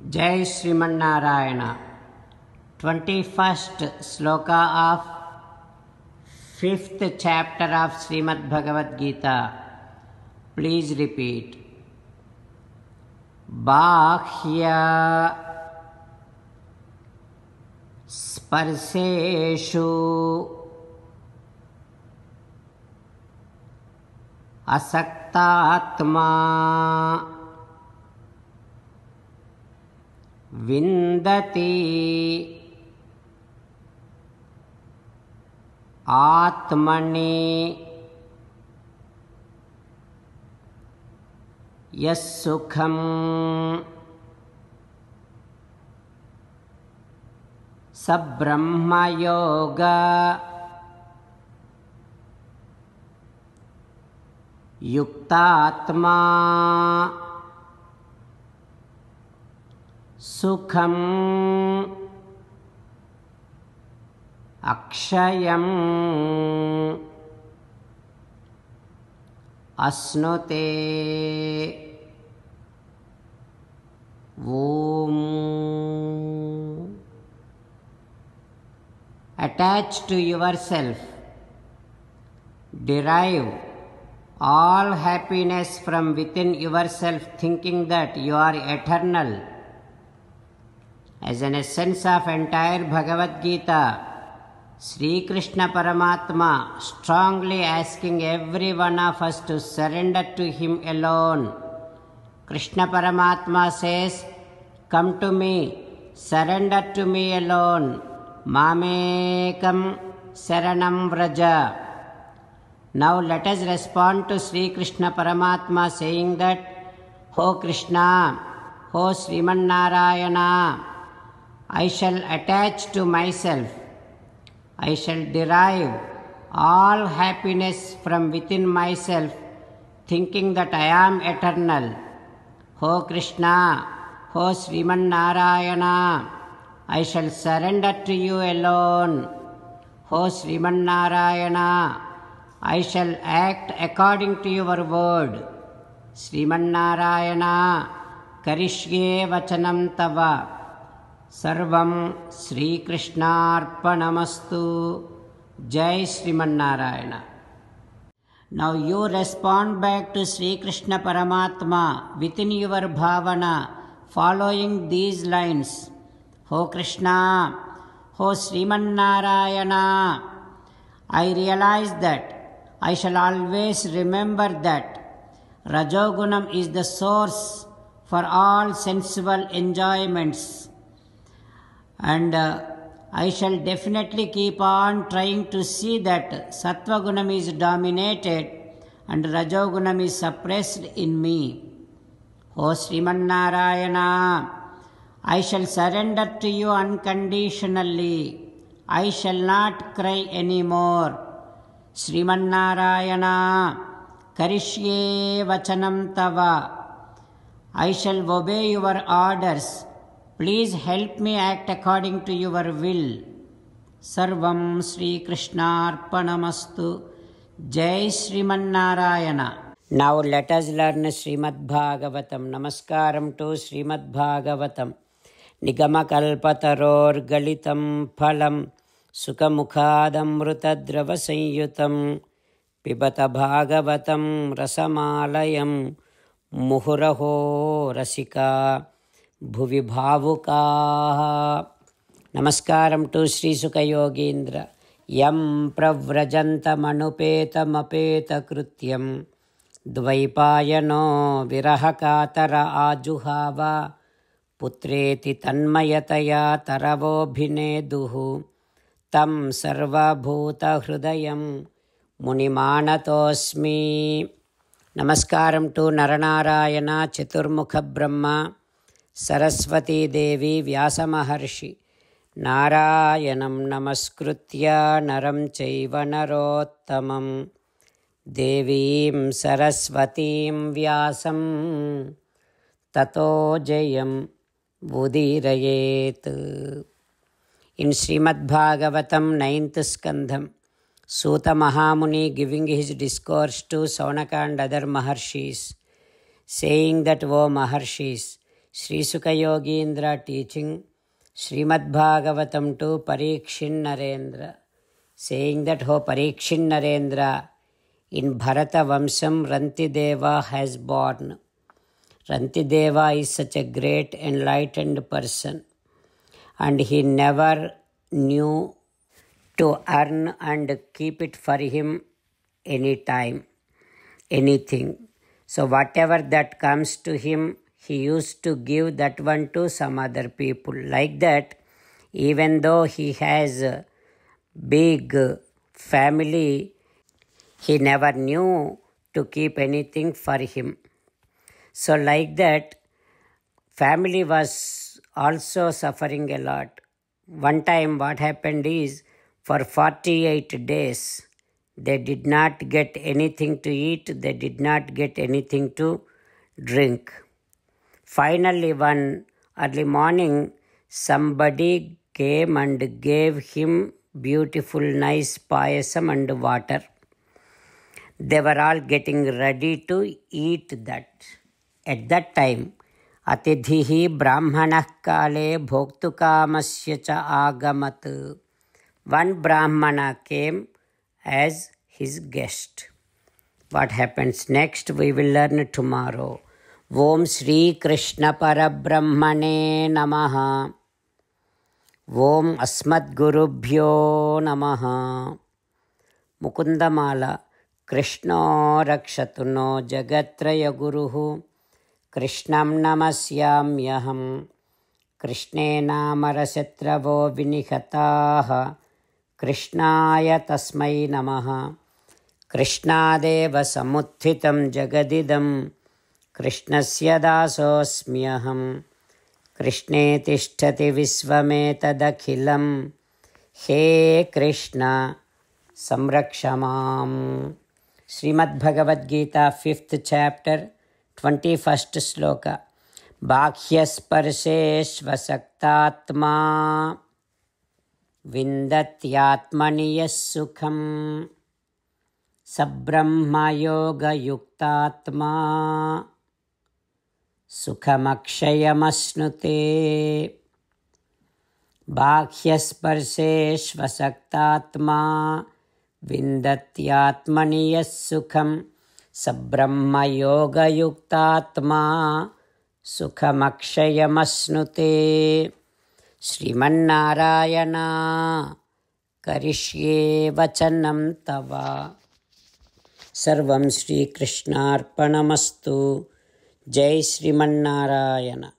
Jai Srimanarayana. 21st sloka of 5th chapter of Srimad Bhagavad Gita. Please repeat. Bhahya sparseshu asaktatma vindati atmani yassukham sabrahma yoga yuktatma sukham akshayam asnute Om. Attach to yourself, derive all happiness from within yourself, thinking that you are eternal. As an essence of entire Bhagavad Gita, Sri Krishna Paramatma strongly asking every one of us to surrender to Him alone. Krishna Paramatma says, "Come to me, surrender to me alone. Mamekam Saranam Vraja." Now let us respond to Sri Krishna Paramatma saying that, "O Krishna, O Srimanarayana, I shall attach to myself. I shall derive all happiness from within myself, thinking that I am eternal. O Krishna, O Srimanarayana, I shall surrender to you alone. O Srimanarayana, I shall act according to your word. Srimanarayana, karishye vachanam tava. Sarvam Sri Krishnarpanamastu. Jai Srimanarayana." Now you respond back to Sri Krishna Paramatma within your bhavana, following these lines. O Krishna, O Srimanarayana, I realize that I shall always remember that Rajogunam is the source for all sensual enjoyments. And I shall definitely keep on trying to see that Sattvagunam is dominated and Rajogunam is suppressed in me. O Srimanarayana, I shall surrender to you unconditionally. I shall not cry anymore. Srimanarayana, karishye vachanam tava. I shall obey your orders. Please help me act according to your will. Sarvam Sri Krishnarpanamastu. Jai Srimanarayana. Now let us learn Srimad Bhagavatam. Namaskaram to Srimad Bhagavatam. Nigamakalpataror galitam phalam Sukhamukhadamrutadrava sanyutam Pibata Bhagavatam rasamalayam Muhuraho rasika Bhuvi Bhavukaha. Namaskaram to Sri Sukha Yogindra. Yam pravrajantamapeta krutyam Dvaipayano virahakatara ajuhava Putreti tanmayataya taravobhineduhu Tam sarvabhuta hrudayam munimanatosmi. Namaskaram to Naranarayana, Chaturmukha Brahma, Saraswati Devi, Vyasa Maharshi. Narayanam namaskritya naram chaiva narottamam Devim Saraswatim Vyasam Tato Jayam Budirayet. In Srimad Bhagavatam 9th Skandham, Suta Mahamuni giving his discourse to Saunaka and other Maharshis, saying that, O Maharshis, Sri Sukha Yogindra teaching Srimad Bhagavatam to Parikshin Narendra, saying that, "O Parikshin Narendra, in Bharata Vamsam Rantideva has born." Rantideva is such a great enlightened person, and he never knew to earn and keep it for him any time, anything. So whatever that comes to him, he used to give that one to some other people. Like that, even though he has a big family, he never knew to keep anything for him. So like that, family was also suffering a lot. One time what happened is, for 48 days, they did not get anything to eat, they did not get anything to drink. Finally, one early morning, somebody came and gave him beautiful, nice payasam and water. They were all getting ready to eat that. At that time, Atidhihi Brahmanah Kale Bhoktukamasya cha Agamat. One Brahmana came as his guest. What happens next, we will learn tomorrow. Om Shri Krishna Parabrahmane Namaha. Om Asmad Gurubhyo Namaha. Mukundamala. Krishna Rakshatu no Jagatraya Guruhu. Krishnam Namasyamyaham. Krishne Namarasyatravo Vinihataha. Krishnaya Tasmai Namaha. Krishnadeva Samuthitam Jagadidam. Krishnasya Dasosmyaham. Krishne Tishtati Visvametadakhilam. He Krishna Samrakshamam. Srimad Bhagavad Gita, 5th chapter, 21st sloka. Bhakhyasparseshvasaktatma Vindatyatmani yas-sukham Sabrahma yoga yuktatma Sukhamakshayam-asnute. Bhakhyasparseshvasaktatma Vindatyatmani yas-sukham Sabrahma yoga yuktatma Sukhamakshayam-asnute. Srimannarayana Karishye Vachanam Tava. Sarvam Shri Krishnarpanamastu. Jai Srimannarayana.